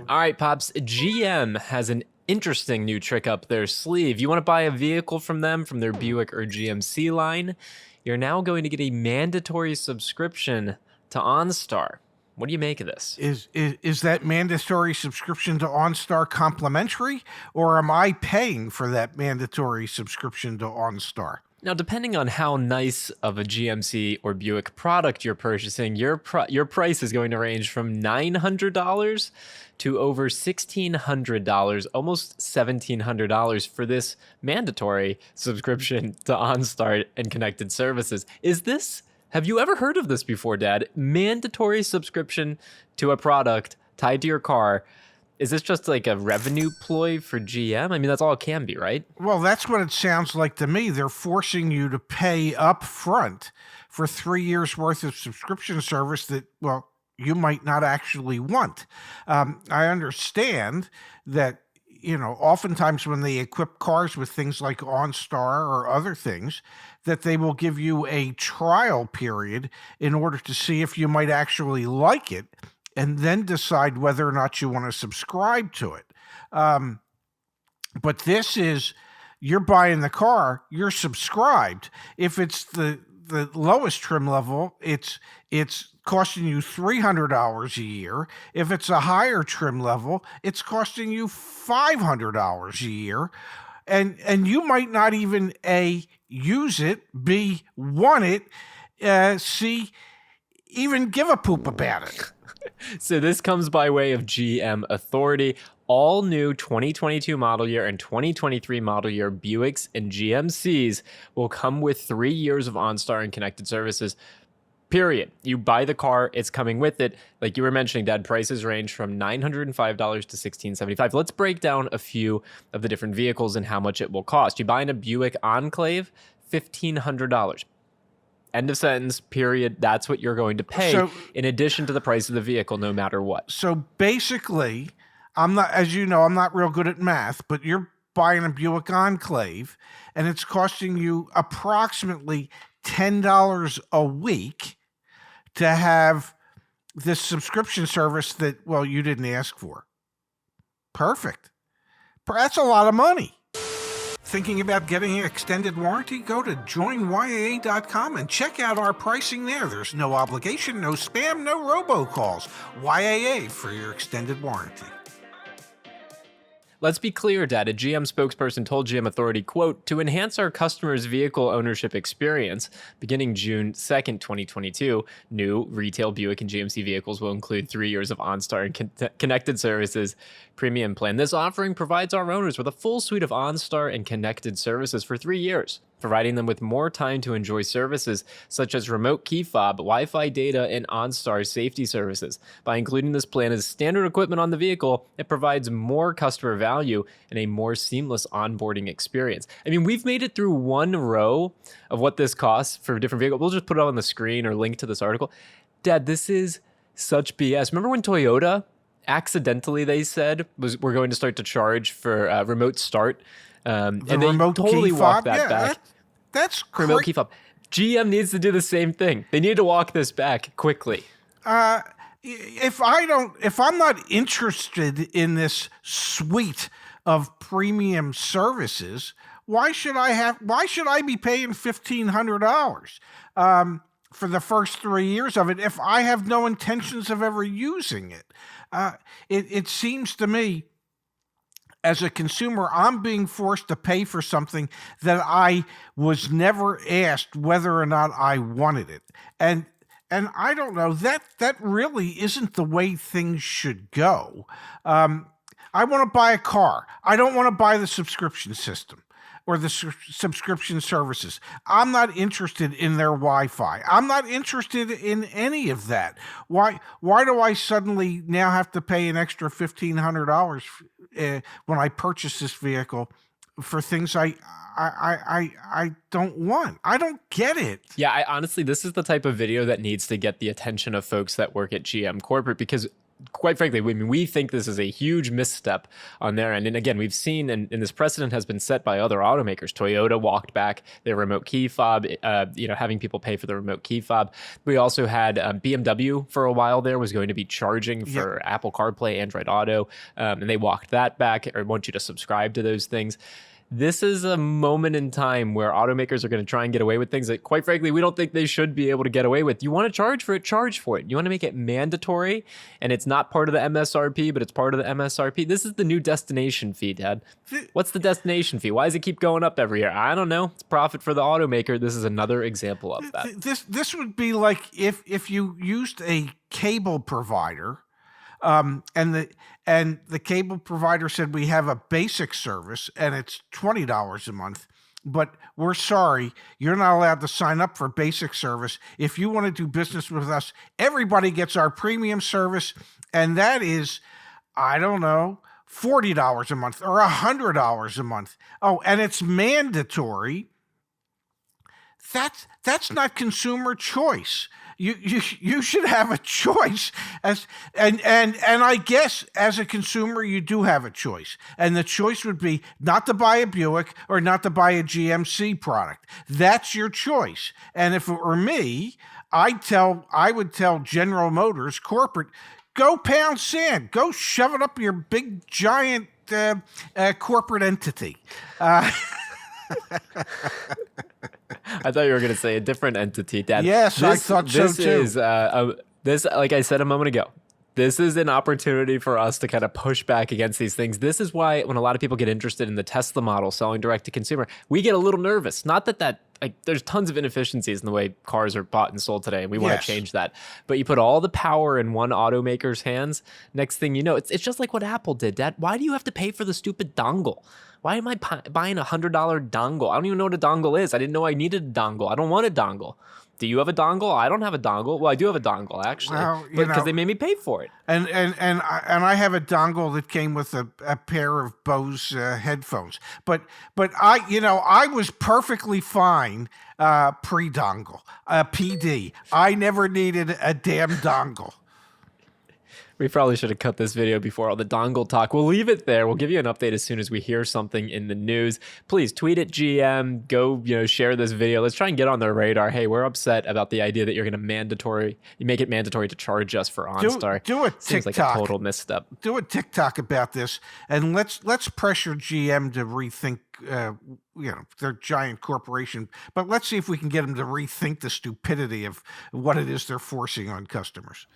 All right, Pops, GM has an interesting new trick up their sleeve. You want to buy a vehicle from them, from their Buick or GMC line? You're now going to get a mandatory subscription to OnStar. What do you make of this? Is that mandatory subscription to OnStar complimentary, or am I paying for that mandatory subscription to OnStar? Now, depending on how nice of a GMC or Buick product you're purchasing, your price is going to range from $900 to over $1,600, almost $1,700 for this mandatory subscription to OnStar and connected services. Have you ever heard of this before, Dad? Mandatory subscription to a product tied to your car. Is this just like a revenue ploy for GM? I mean, that's all it can be, right? Well, that's what it sounds like to me. They're forcing you to pay up front for 3 years worth of subscription service that, well, you might not actually want. I understand that, oftentimes when they equip cars with things like OnStar or other things, that they will give you a trial period in order to see if you might actually like it, and then decide whether or not you want to subscribe to it. But this is, you're buying the car, you're subscribed. If it's the lowest trim level, it's costing you $300 a year. If it's a higher trim level, it's costing you $500 a year. And you might not even A, use it, B, want it, C, even give a poop about it. So this comes by way of GM Authority. All new 2022 model year and 2023 model year Buicks and GMCs will come with 3 years of OnStar and connected services. Period. You buy the car, it's coming with it. Like you were mentioning, Dad, prices range from $905 to $1,675. Let's break down a few of the different vehicles and how much it will cost. You buy in a Buick Enclave, $1,500. End of sentence, period. That's what you're going to pay in addition to the price of the vehicle, no matter what. So basically, I'm not real good at math, but you're buying a Buick Enclave and it's costing you approximately $10 a week to have this subscription service that, well, you didn't ask for. Perfect. That's a lot of money. Thinking about getting an extended warranty? Go to joinyaa.com and check out our pricing there. There's no obligation, no spam, no robocalls. YAA for your extended warranty. Let's be clear, Dad. A GM spokesperson told GM Authority, quote, to enhance our customers' vehicle ownership experience, beginning June 2nd, 2022, new retail Buick and GMC vehicles will include 3 years of OnStar and connected services premium plan. This offering provides our owners with a full suite of OnStar and connected services for 3 years, providing them with more time to enjoy services such as remote key fob, Wi-Fi data, and OnStar safety services. By including this plan as standard equipment on the vehicle, it provides more customer value and a more seamless onboarding experience. I mean, we've made it through one row of what this costs for different vehicles. We'll just put it on the screen or link to this article. Dad, this is such BS. Remember when Toyota accidentally, they said, we're going to start to charge for remote start? And they totally walked that back. That's remote key fob. GM needs to do the same thing. They need to walk this back quickly. If I'm not interested in this suite of premium services, why should I be paying $1,500 for the first 3 years of it if I have no intentions of ever using it? It seems to me, as a consumer, I'm being forced to pay for something that I was never asked whether or not I wanted it. And I don't know, that really isn't the way things should go. I want to buy a car. I don't want to buy the subscription system or the subscription services. I'm not interested in their Wi-Fi. I'm not interested in any of that. Why do I suddenly now have to pay an extra $1,500 when I purchase this vehicle for things I don't want? I don't get it. Yeah, honestly, this is the type of video that needs to get the attention of folks that work at GM Corporate, because quite frankly, we think this is a huge misstep on their end. And again, we've seen, and this precedent has been set by other automakers. Toyota walked back their remote key fob, having people pay for the remote key fob. We also had BMW for a while there was going to be charging for Apple CarPlay, Android Auto, and they walked that back, or want you to subscribe to those things. This is a moment in time where automakers are going to try and get away with things that, quite frankly, we don't think they should be able to get away with. You want to charge for it, charge for it. You want to make it mandatory, and it's not part of the MSRP, but it's part of the MSRP. This is the new destination fee, Dad. What's the destination fee? Why does it keep going up every year? I don't know. It's profit for the automaker. This is another example of that. This would be like if you used a cable provider, and the cable provider said, we have a basic service and it's $20 a month, but we're sorry, you're not allowed to sign up for basic service. If you want to do business with us, everybody gets our premium service, and that is, I don't know, $40 a month or $100 a month. Oh, and it's mandatory. That's not consumer choice. You should have a choice, and I guess as a consumer you do have a choice, and the choice would be not to buy a Buick or not to buy a GMC product. That's your choice. And if it were me, I would tell General Motors corporate, go pound sand, go shove it up your big giant corporate entity. I thought you were going to say a different entity, Dad. Yes, I thought so too. This, like I said a moment ago, this is an opportunity for us to kind of push back against these things. This is why when a lot of people get interested in the Tesla model selling direct to consumer, we get a little nervous. Not that there's tons of inefficiencies in the way cars are bought and sold today, and we want to change that. But you put all the power in one automaker's hands, next thing you know, it's just like what Apple did, Dad. Why do you have to pay for the stupid dongle? Why am I buying a $100 dongle? I don't even know what a dongle is. I didn't know I needed a dongle. I don't want a dongle. Do you have a dongle? I don't have a dongle. Well, I do have a dongle, actually, because they made me pay for it. And I have a dongle that came with a pair of Bose headphones. But I was perfectly fine pre-dongle, PD. I never needed a damn dongle. We probably should have cut this video before all the dongle talk. We'll leave it there. We'll give you an update as soon as we hear something in the news. Please tweet at GM. Go, share this video. Let's try and get on their radar. Hey, we're upset about the idea that you're going to make it mandatory to charge us for OnStar. Do a TikTok. Seems like a total misstep. Do a TikTok about this, and let's pressure GM to rethink. Their giant corporation, but let's see if we can get them to rethink the stupidity of what it is they're forcing on customers.